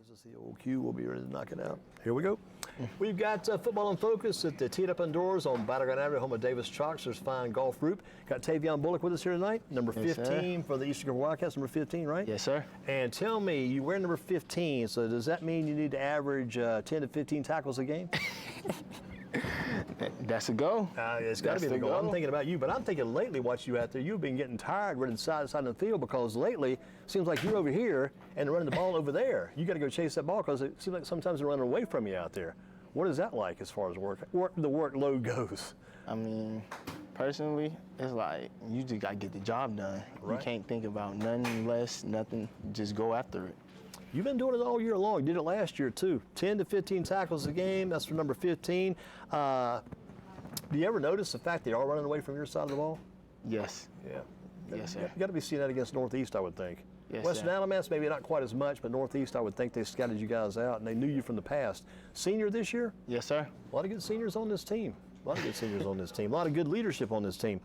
There's just the old cue. We'll be ready to knock it out. Here we go. We've got football in focus at the Teed Up Indoors on Battleground Avenue, home of Davis Chalks. There's fine golf group. Got Tavion Bullock with us here tonight, number 15 for the Eastern Guilford Wildcats, number 15, right? Yes, sir. And tell me, you wear number 15, so does that mean you need to average 10 to 15 tackles a game? That's a goal. It's got to be the goal. I'm thinking about you, but I'm thinking lately watching you out there, you've been getting tired running side to side of the field because lately it seems like you're over here and running the ball over there. You got to go chase that ball because it seems like sometimes they're running away from you out there. What is that like as far as the workload goes? I mean, personally, it's like you just got to get the job done. Right. You can't think about nothing less, nothing, just go after it. You've been doing it all year long. You did it last year too. 10 to 15 tackles a game. That's for number 15. Do you ever notice the fact they are running away from your side of the ball? Yes. Yeah. Yes, sir. You got to be seeing that against Northeast, I would think. Yes, Western sir. Alamance, maybe not quite as much, but Northeast, I would think they scouted you guys out and they knew you from the past. Senior this year? Yes, sir. A lot of good seniors on this team. A lot of good seniors on this team. A lot of good leadership on this team.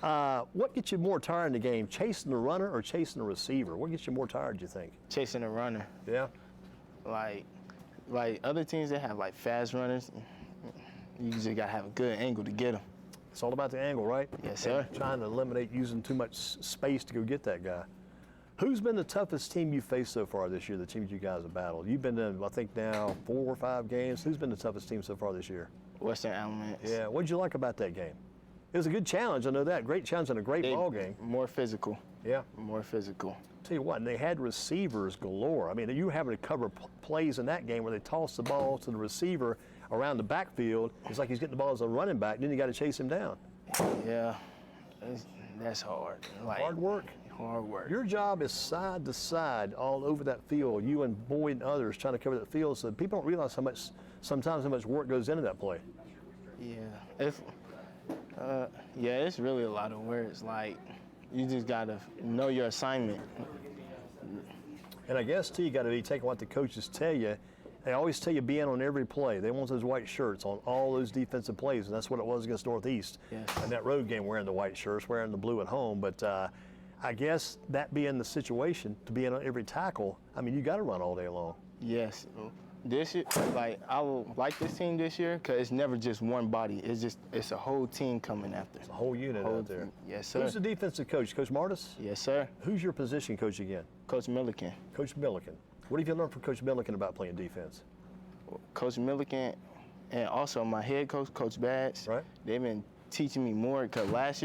What gets you more tired in the game, chasing the runner or chasing the receiver? What gets you more tired, do you think? Chasing a runner. Yeah. Like other teams that have like fast runners, you just got to have a good angle to get them. It's all about the angle, right? Yes, sir. And trying to eliminate using too much space to go get that guy. Who's been the toughest team you've faced so far this year, the teams you guys have battled? You've been in, I think, now 4 or 5 games. Who's been the toughest team so far this year? Western Alamance. Yeah, what did you like about that game? It was a good challenge, I know that. Great challenge and a great ball game. More physical. Yeah. More physical. Tell you what, and they had receivers galore. I mean, you were having to cover plays in that game where they tossed the ball to the receiver around the backfield. It's like he's getting the ball as a running back, then you got to chase him down. Yeah, that's hard. Like, Hard work. Hard work. Your job is side to side all over that field, you and Boyd and others trying to cover that field, so people don't realize sometimes how much work goes into that play. Yeah, it's really a lot of work. It's like you just gotta know your assignment. And I guess too, you got to be taking what the coaches tell you. They always tell you be in on every play. They want those white shirts on all those defensive plays, and that's what it was against Northeast. Yes. And that road game, wearing the white shirts, wearing the blue at home. But I guess that being the situation, to be in on every tackle, I mean, you got to run all day long. Yes. This year, like I will like this team this year because it's never just one body. It's a whole team coming after. It's a whole unit out there. Yes, sir. Who's the defensive coach? Coach Martis? Yes, sir. Who's your position coach again? Coach Milliken. Coach Milliken. What have you learned from Coach Milliken about playing defense? Coach Milliken and also my head coach, Coach Bads. Right. They've been teaching me more because last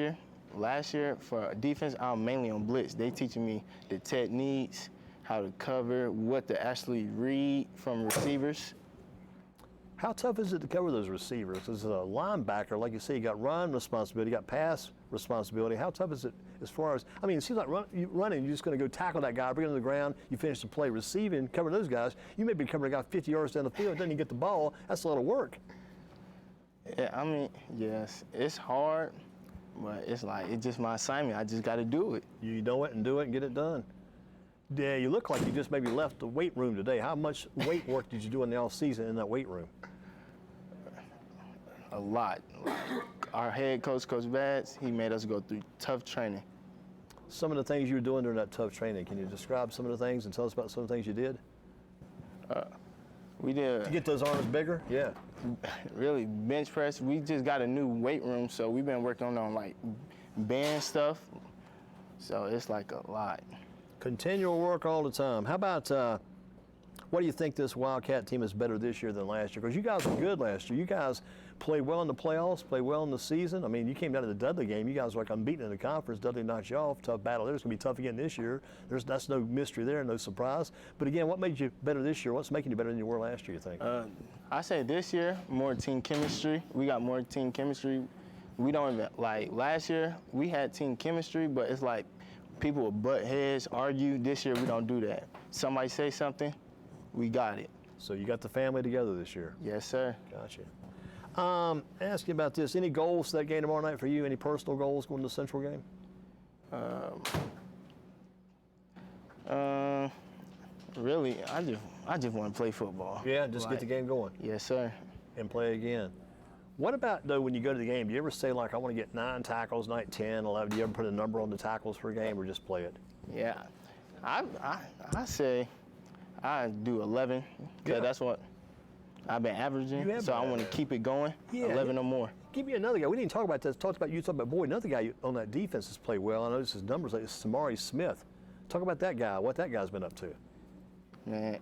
year for defense, I'm mainly on blitz. They teaching me the techniques, how to cover, what to actually read from receivers. How tough is it to cover those receivers? As a linebacker, like you say, you got run responsibility, you got pass responsibility. How tough is it as far as, I mean, it seems like running, you're just going to go tackle that guy, bring him to the ground, you finish the play. Receiving, covering those guys, you may be covering a guy 50 yards down the field, then you get the ball. That's a lot of work. Yeah, I mean, yes, it's hard, but it's like, it's just my assignment. I just got to do it. You know it and do it and get it done. Yeah, you look like you just maybe left the weight room today. How much weight work did you do in the off season in that weight room? A lot. Our head coach, Coach Bads, he made us go through tough training. Some of the things you were doing during that tough training, can you describe some of the things and tell us about some of the things you did? We did. To get those arms bigger? Yeah. Really, bench press. We just got a new weight room, so we've been working on like band stuff. So it's like a lot. Continual work all the time. How about, what do you think this Wildcat team is better this year than last year? Because you guys were good last year. You guys played well in the playoffs, played well in the season. I mean, you came down to the Dudley game. You guys were like unbeaten in the conference. Dudley knocked you off. Tough battle there. It's going to be tough again this year. That's no mystery there, no surprise. But again, what made you better this year? What's making you better than you were last year, you think? I say this year, more team chemistry. We got more team chemistry. We don't even, like last year, we had team chemistry, but it's like people would butt heads, argue. This year, we don't do that. Somebody say something, we got it. So you got the family together this year? Yes, sir. Gotcha. Ask you about this. Any goals for that game tomorrow night for you? Any personal goals going to the Central game? Really, I just want to play football. Yeah, just get the game going. Yes, sir. And play again. What about, though, when you go to the game, do you ever say, like, I want to get 9 tackles, night 10, 11? Do you ever put a number on the tackles per game or just play it? Yeah. I say I do 11, because Yeah. that's what I've been averaging. You have So been I want to averaging. keep it going, Yeah, 11 yeah. or more. Give me another guy. We didn't talk about this. Talked about you. Talked about boy. Another guy on that defense has played well. I noticed his numbers. Like Samari Smith. Talk about that guy. What that guy's been up to. Man,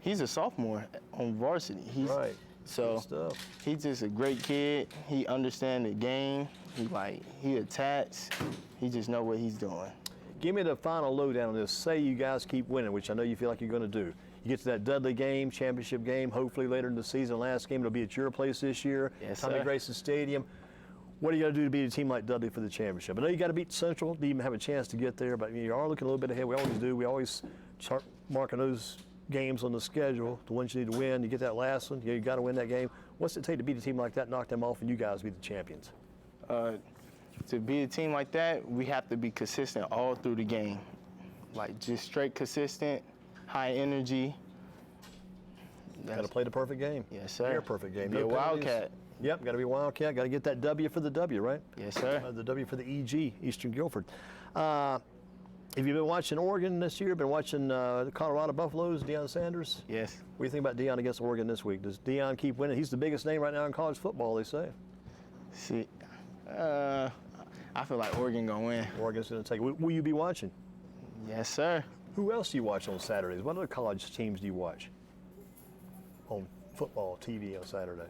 he's a sophomore on varsity. Right. So Good stuff. he's just a great kid. He understands the game. He attacks. He just know what he's doing. Give me the final lowdown on this. Say you guys keep winning, which I know you feel like you're going to do. You get to that Dudley game, championship game, hopefully later in the season. Last game, it'll be at your place this year. Yes, Tommy sir. Grayson Stadium. What do you got to do to beat a team like Dudley for the championship? I know you got to beat Central to even have a chance to get there, but you are looking a little bit ahead. We always do. We always start marking those games on the schedule, the ones you need to win. You get that last one, you got to win that game. What's it take to beat a team like that, knock them off, and you guys be the champions? To be a team like that, we have to be consistent all through the game. Like just straight consistent, high energy. Got to play the perfect game. Yes, sir. Your perfect game. Be a penalties. Wildcat. Yep, got to be a Wildcat. Got to get that W for the W, right? Yes, sir. The W for the EG, Eastern Guilford. Have you been watching Oregon this year? Been watching the Colorado Buffaloes, Deion Sanders? Yes. What do you think about Deion against Oregon this week? Does Deion keep winning? He's the biggest name right now in college football, they say. See, I feel like Oregon gonna win. Oregon's going to take it. Will you be watching? Yes, sir. Who else do you watch on Saturdays? What other college teams do you watch on football TV on Saturday?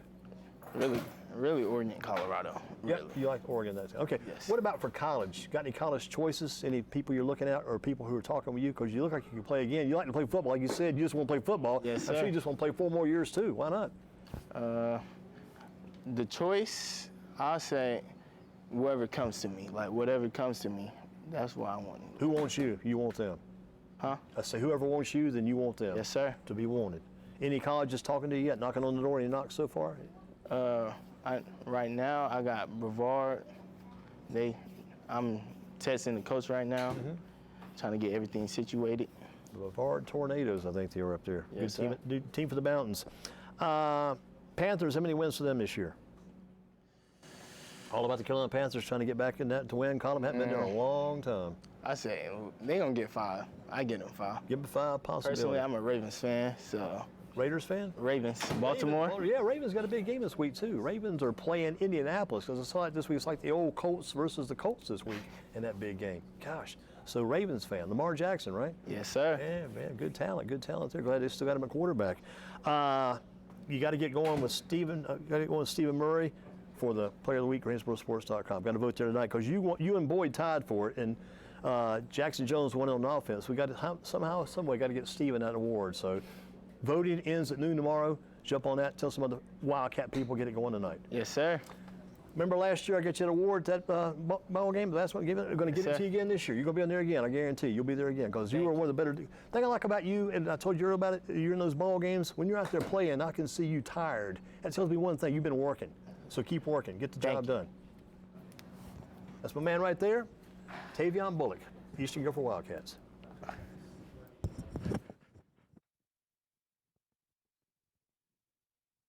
Really Oregon, Colorado. Yep, Really. you like Oregon. That's okay. Yes. What about for college? Got any college choices? Any people you're looking at, or people who are talking with you? Because you look like you can play again. You like to play football, like you said. You just want to play football. Yes, I'm sure sir. you just want to play 4 more years too. Why not? The choice, I'll say, whoever comes to me. Like whatever comes to me, that's what I want. Who wants you? You want them. Huh? I say whoever wants you, then you want them. Yes, sir. To be wanted. Any colleges talking to you yet? Knocking on the door? Any knocks so far? Right now, I got Brevard. I'm testing the coach right now, trying to get everything situated. The Brevard Tornadoes, I think they were up there. Yes, Good team, sir. good team for the Mountains. Panthers, how many wins for them this year? All about the Carolina Panthers trying to get back in that to win column. Haven't been there in a long time. I say they gonna get 5. I get them 5. Give them 5 possibilities. Personally, I'm a Ravens fan, so Raiders fan? Ravens, Baltimore. Ravens, yeah, Ravens got a big game this week too. Ravens are playing Indianapolis because it's like this week. It's like the old Colts versus the Colts this week in that big game. Gosh, so Ravens fan, Lamar Jackson, right? Yes, sir. Yeah, man, good talent there. Glad they still got him at quarterback. You got to get going with Stephen. Got to get going with Stephen Murray for the Player of the Week, GreensboroSports.com. Got to vote there tonight because you and Boyd tied for it, and Jackson Jones won on offense. We got to somehow, some way, got to get Stephen that award. So voting ends at noon tomorrow. Jump on that. Tell some other Wildcat people get it going tonight. Yes, sir. Remember last year I got you an award at that ball game? That's what I'm going to give it sir. to you again this year. You're going to be on there again. I guarantee you'll be there again because you were one of the better. Thing I like about you, and I told you earlier about it, you're in those ball games. When you're out there playing, I can see you tired. That tells me one thing. You've been working. So keep working. Get the Thank job you. done. That's my man right there, Tavion Bullock, Eastern Guilford Wildcats.